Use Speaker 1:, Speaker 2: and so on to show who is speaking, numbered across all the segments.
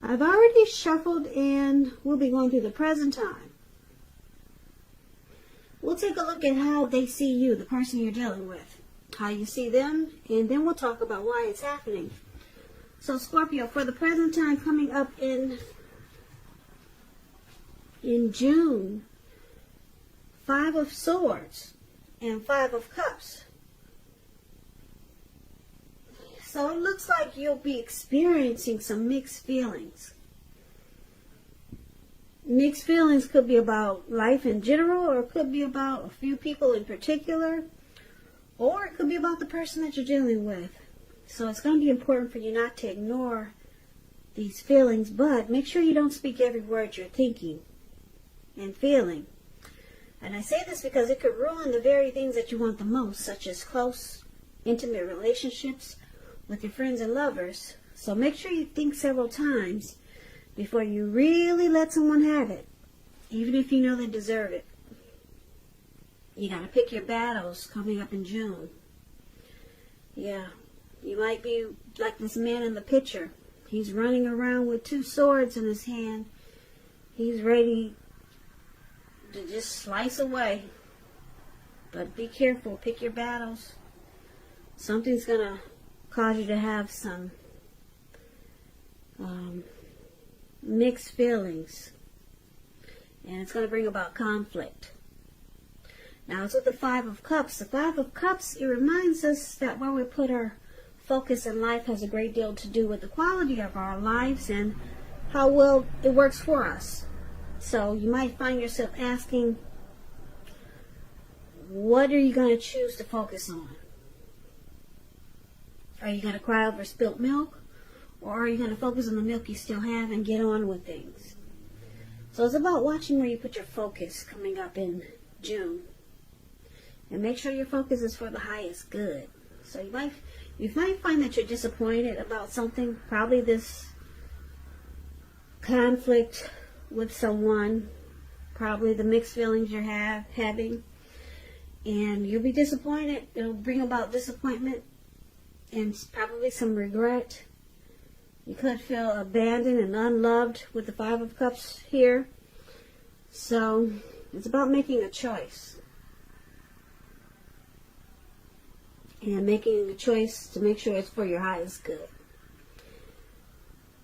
Speaker 1: I've already shuffled and we'll be going through the present time. We'll take a look at how they see you, the person you're dealing with, how you see them, and then we'll talk about why it's happening. So Scorpio, for the present time coming up in June, 5 of Swords and 5 of Cups. So it looks like you'll be experiencing some mixed feelings. Mixed feelings could be about life in general, or it could be about a few people in particular, or it could be about the person that you're dealing with. So it's going to be important for you not to ignore these feelings, but make sure you don't speak every word you're thinking and feeling. And I say this because it could ruin the very things that you want the most, such as close, intimate relationships with your friends and lovers. So make sure you think several times before you really let someone have it, even if you know they deserve it. You got to pick your battles coming up in June. Yeah, you might be like this man in the picture. He's running around with 2 swords in his hand. He's ready to just slice away. But be careful, pick your battles. Something's going to cause you to have some mixed feelings, and it's going to bring about conflict. Now it's with the 5 of Cups. The 5 of Cups, it reminds us that where we put our focus in life has a great deal to do with the quality of our lives and how well it works for us. So you might find yourself asking, what are you going to choose to focus on? Are you going to cry over spilt milk? Or are you going to focus on the milk you still have and get on with things? So it's about watching where you put your focus coming up in June. And make sure your focus is for the highest good. So you might find that you're disappointed about something. Probably this conflict with someone. Probably the mixed feelings you're having. And you'll be disappointed. It'll bring about disappointment and probably some regret. You could feel abandoned and unloved with the 5 of Cups here. So it's about making a choice. And making a choice to make sure it's for your highest good.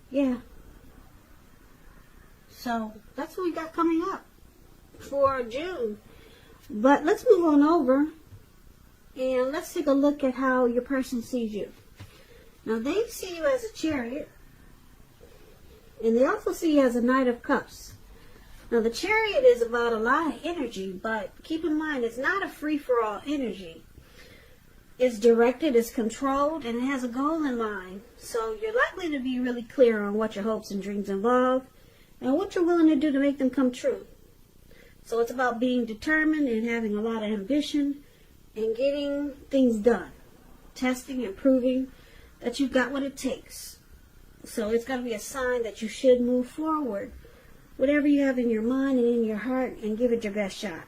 Speaker 1: Yeah. So that's what we got coming up for June. But let's move on over and let's take a look at how your person sees you. Now they see you as a Chariot, and they also see you as a Knight of Cups. Now the Chariot is about a lot of energy, but keep in mind it's not a free-for-all energy. It's directed, it's controlled, and it has a goal in mind. So you're likely to be really clear on what your hopes and dreams involve and what you're willing to do to make them come true. So it's about being determined and having a lot of ambition and getting things done. Testing and proving that you've got what it takes. So it's got to be a sign that you should move forward. Whatever you have in your mind and in your heart, and give it your best shot.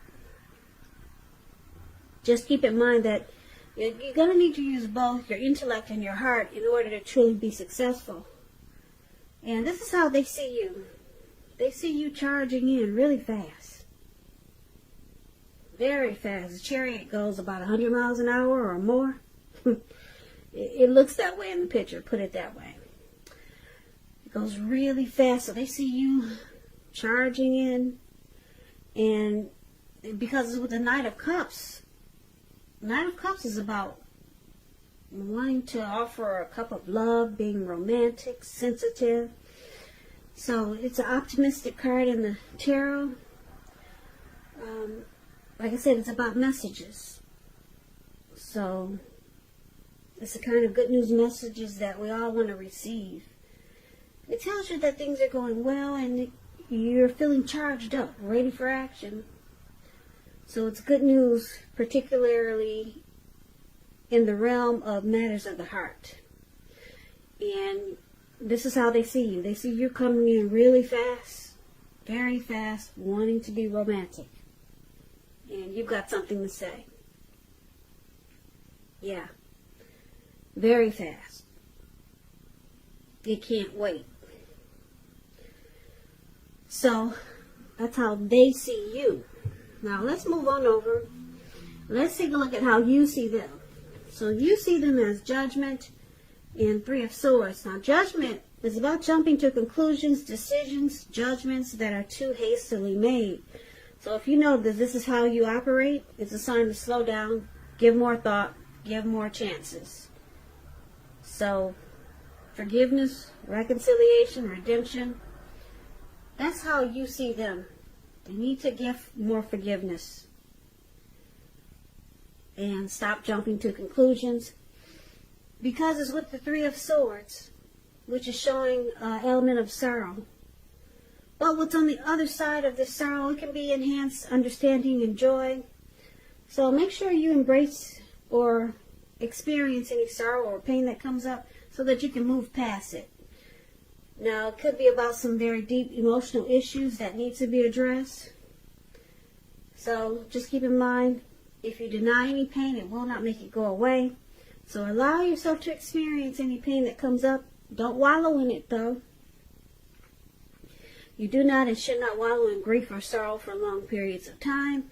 Speaker 1: Just keep in mind that you're going to need to use both your intellect and your heart in order to truly be successful. And this is how they see you. They see you charging in really fast. Very fast. The Chariot goes about 100 miles an hour or more. It looks that way in the picture, put it that way. It goes really fast, so they see you charging in. And because with the Knight of Cups is about wanting to offer a cup of love, being romantic, sensitive. So it's an optimistic card in the tarot. Like I said, it's about messages. So it's the kind of good news messages that we all want to receive. It tells you that things are going well and you're feeling charged up, ready for action. So it's good news, particularly in the realm of matters of the heart. And this is how they see you. They see you coming in really fast, very fast, wanting to be romantic. And you've got something to say. Yeah. Very fast. You can't wait. So that's how they see you. Now let's move on over. Let's take a look at how you see them. So you see them as Judgment and Three of Swords. Now Judgment is about jumping to conclusions, decisions, judgments that are too hastily made. So if you know that this is how you operate, it's a sign to slow down, give more thought, give more chances. So forgiveness, reconciliation, redemption, that's how you see them. They need to give more forgiveness and stop jumping to conclusions, because it's with the Three of Swords, which is showing an element of sorrow. But what's on the other side of this sorrow, it can be enhanced understanding and joy. So make sure you embrace or experience any sorrow or pain that comes up so that you can move past it. Now, it could be about some very deep emotional issues that need to be addressed. So just keep in mind, if you deny any pain, it will not make it go away. So allow yourself to experience any pain that comes up. Don't wallow in it, though. You do not and should not wallow in grief or sorrow for long periods of time.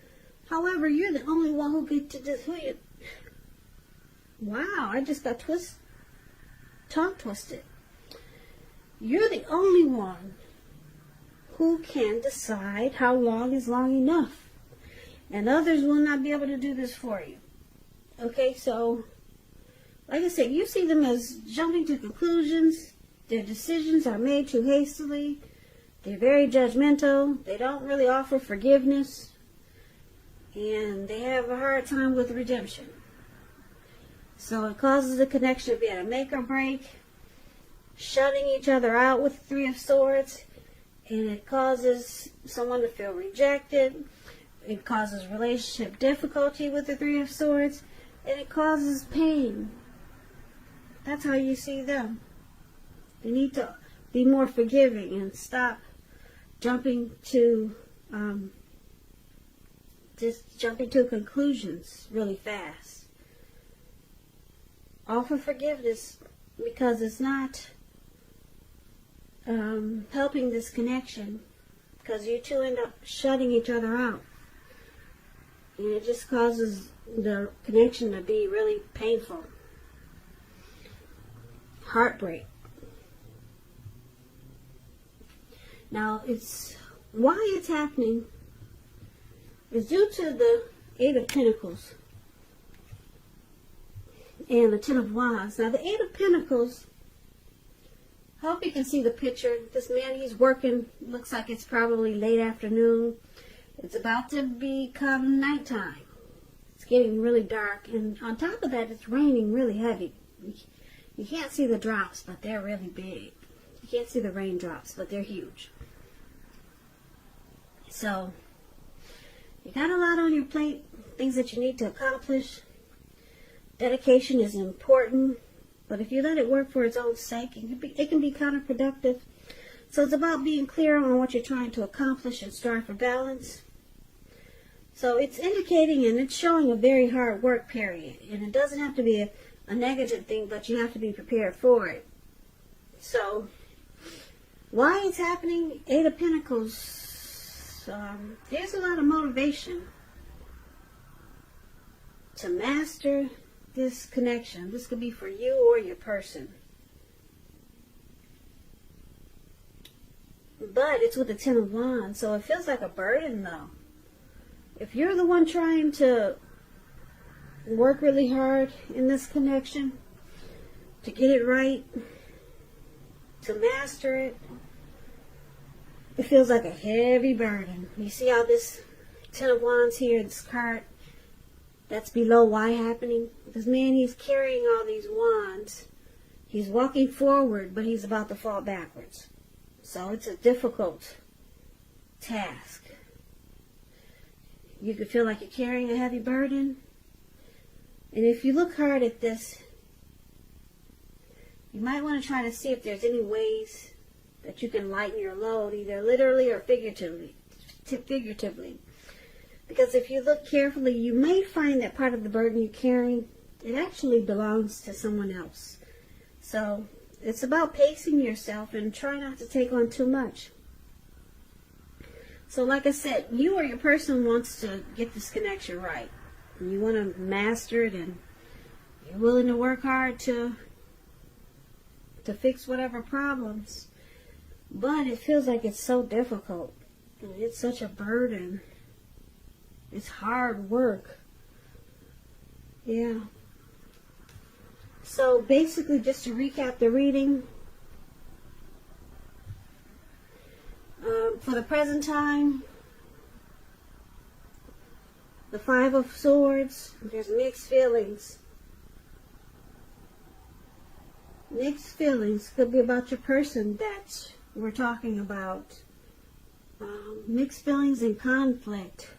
Speaker 1: However, you're the only one who gets to do. Wow, I just got tongue twisted. You're the only one who can decide how long is long enough. And others will not be able to do this for you. Okay, so, like I said, you see them as jumping to conclusions. Their decisions are made too hastily. They're very judgmental. They don't really offer forgiveness. And they have a hard time with redemption. So it causes the connection to be at a make or break, shutting each other out with the Three of Swords. And it causes someone to feel rejected. It causes relationship difficulty with the Three of Swords, and it causes pain. That's how you see them. They need to be more forgiving and stop jumping to conclusions really fast. Offer forgiveness, because it's not helping this connection, because you two end up shutting each other out. And it just causes the connection to be really painful. Heartbreak. Now, why it's happening is due to the Eight of Pentacles and the Ten of Wands. Now, the Eight of Pentacles, I hope you can see the picture. This man, he's working. Looks like it's probably late afternoon. It's about to become nighttime. It's getting really dark. And on top of that, it's raining really heavy. You can't see the drops, but they're really big. You can't see the raindrops, but they're huge. So, you got a lot on your plate. Things that you need to accomplish. Dedication is important. But if you let it work for its own sake, it can be counterproductive. So it's about being clear on what you're trying to accomplish and strive for balance. So it's indicating and it's showing a very hard work period. And it doesn't have to be a negative thing, but you have to be prepared for it. So, why it's happening? Eight of Pentacles. There's a lot of motivation to master this connection. This could be for you or your person. But it's with the Ten of Wands, so it feels like a burden, though. If you're the one trying to work really hard in this connection, to get it right, to master it, it feels like a heavy burden. You see how this Ten of Wands here, this card, that's below why happening? This man, he's carrying all these wands. He's walking forward, but he's about to fall backwards. So it's a difficult task. You could feel like you're carrying a heavy burden. And if you look hard at this, you might want to try to see if there's any ways that you can lighten your load, either literally or figuratively. Because if you look carefully, you may find that part of the burden you're carrying, it actually belongs to someone else. So it's about pacing yourself and try not to take on too much. So like I said, you or your person wants to get this connection right. You want to master it, and you're willing to work hard to fix whatever problems. But it feels like it's so difficult. It's such a burden. It's hard work. Yeah. So basically, just to recap the reading, for the present time, the Five of Swords, there's mixed feelings. Mixed feelings could be about your person that we're talking about. Mixed feelings and conflict.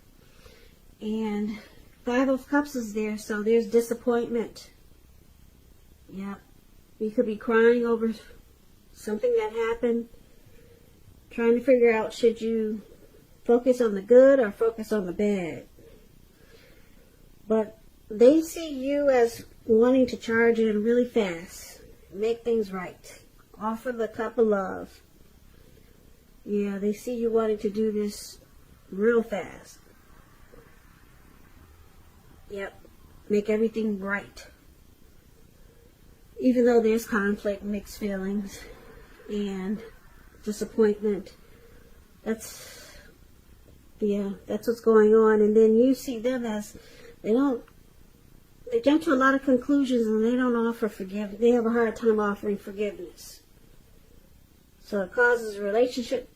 Speaker 1: And Five of Cups is there, so there's disappointment. Yep. You could be crying over something that happened. Trying to figure out, should you focus on the good or focus on the bad? But they see you as wanting to charge in really fast. Make things right. Offer the cup of love. Yeah, they see you wanting to do this real fast. Yep. Make everything right. Even though there's conflict, mixed feelings, and disappointment. That's what's going on. And then you see them as they jump to a lot of conclusions, and they don't offer forgiveness. They have a hard time offering forgiveness. So it causes relationship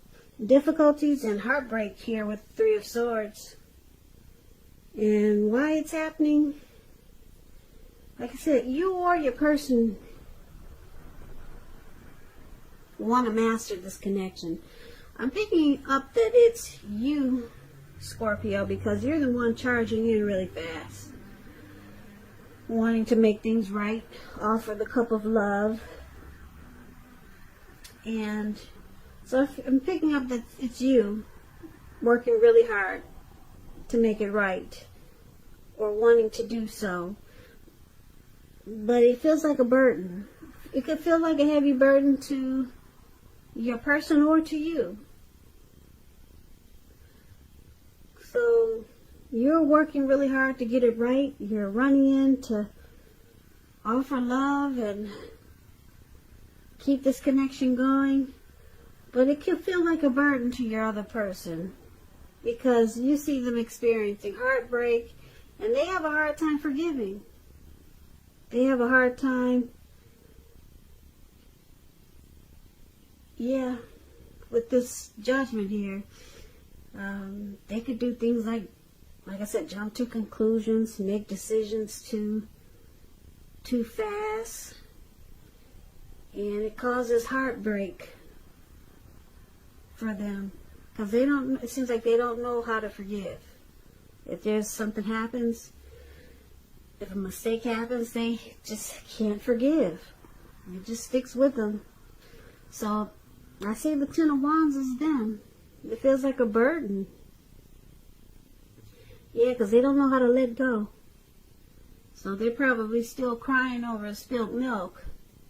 Speaker 1: difficulties and heartbreak here with Three of Swords. And why it's happening, like I said, you or your person want to master this connection. I'm picking up that it's you, Scorpio, because you're the one charging in really fast. Wanting to make things right. Offer the cup of love. And so I'm picking up that it's you working really hard to make it right, or wanting to do so. But it feels like a burden. It could feel like a heavy burden to your person or to you. So you're working really hard to get it right. You're running in to offer love and keep this connection going. But it can feel like a burden to your other person, because you see them experiencing heartbreak, and they have a hard time forgiving. They have a hard time, with this judgment here. They could do things like I said, jump to conclusions, make decisions too fast, and it causes heartbreak for them, because it seems like they don't know how to forgive. If there's something happens, if a mistake happens, they just can't forgive. It just sticks with them. So I say the Ten of Wands is them. It feels like a burden. Yeah, because they don't know how to let go. So they're probably still crying over spilled milk.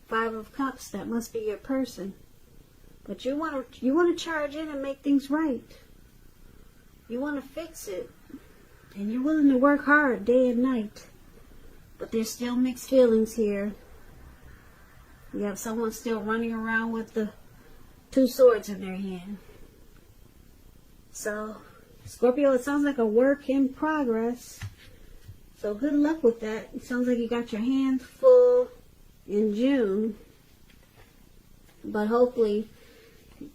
Speaker 1: Five of Cups, that must be your person. But you want to charge in and make things right. You want to fix it. And you're willing to work hard day and night. But there's still mixed feelings here. You have someone still running around with the two swords in their hand. So, Scorpio, it sounds like a work in progress. So good luck with that. It sounds like you got your hands full in June. But hopefully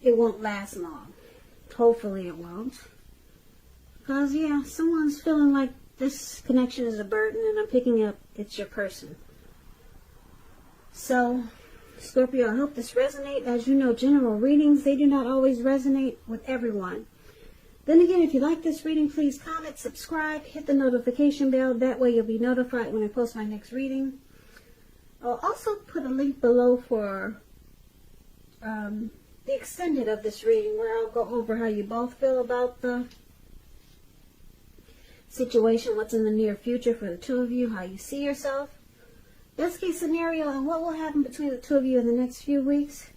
Speaker 1: it won't last long. Hopefully it won't. Because, someone's feeling like this connection is a burden, and I'm picking up it's your person. So, Scorpio, I hope this resonates. As you know, general readings, they do not always resonate with everyone. Then again, if you like this reading, please comment, subscribe, hit the notification bell. That way you'll be notified when I post my next reading. I'll also put a link below for the extended of this reading, where I'll go over how you both feel about the situation, what's in the near future for the two of you, how you see yourself, best case scenario, and what will happen between the two of you in the next few weeks.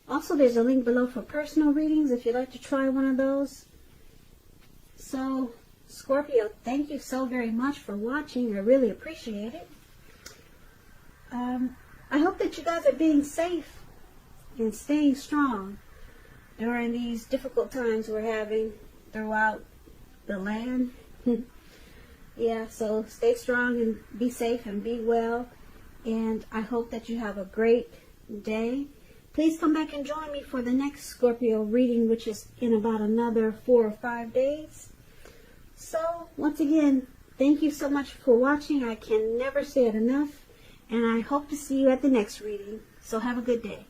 Speaker 1: Also, there's a link below for personal readings if you'd like to try one of those. So, Scorpio, thank you so very much for watching. I really appreciate it. I hope that you guys are being safe and staying strong during these difficult times we're having throughout the land. Yeah, so stay strong and be safe and be well. And I hope that you have a great day. Please come back and join me for the next Scorpio reading, which is in about another 4 or 5 days. So, once again, thank you so much for watching. I can never say it enough. And I hope to see you at the next reading. So have a good day.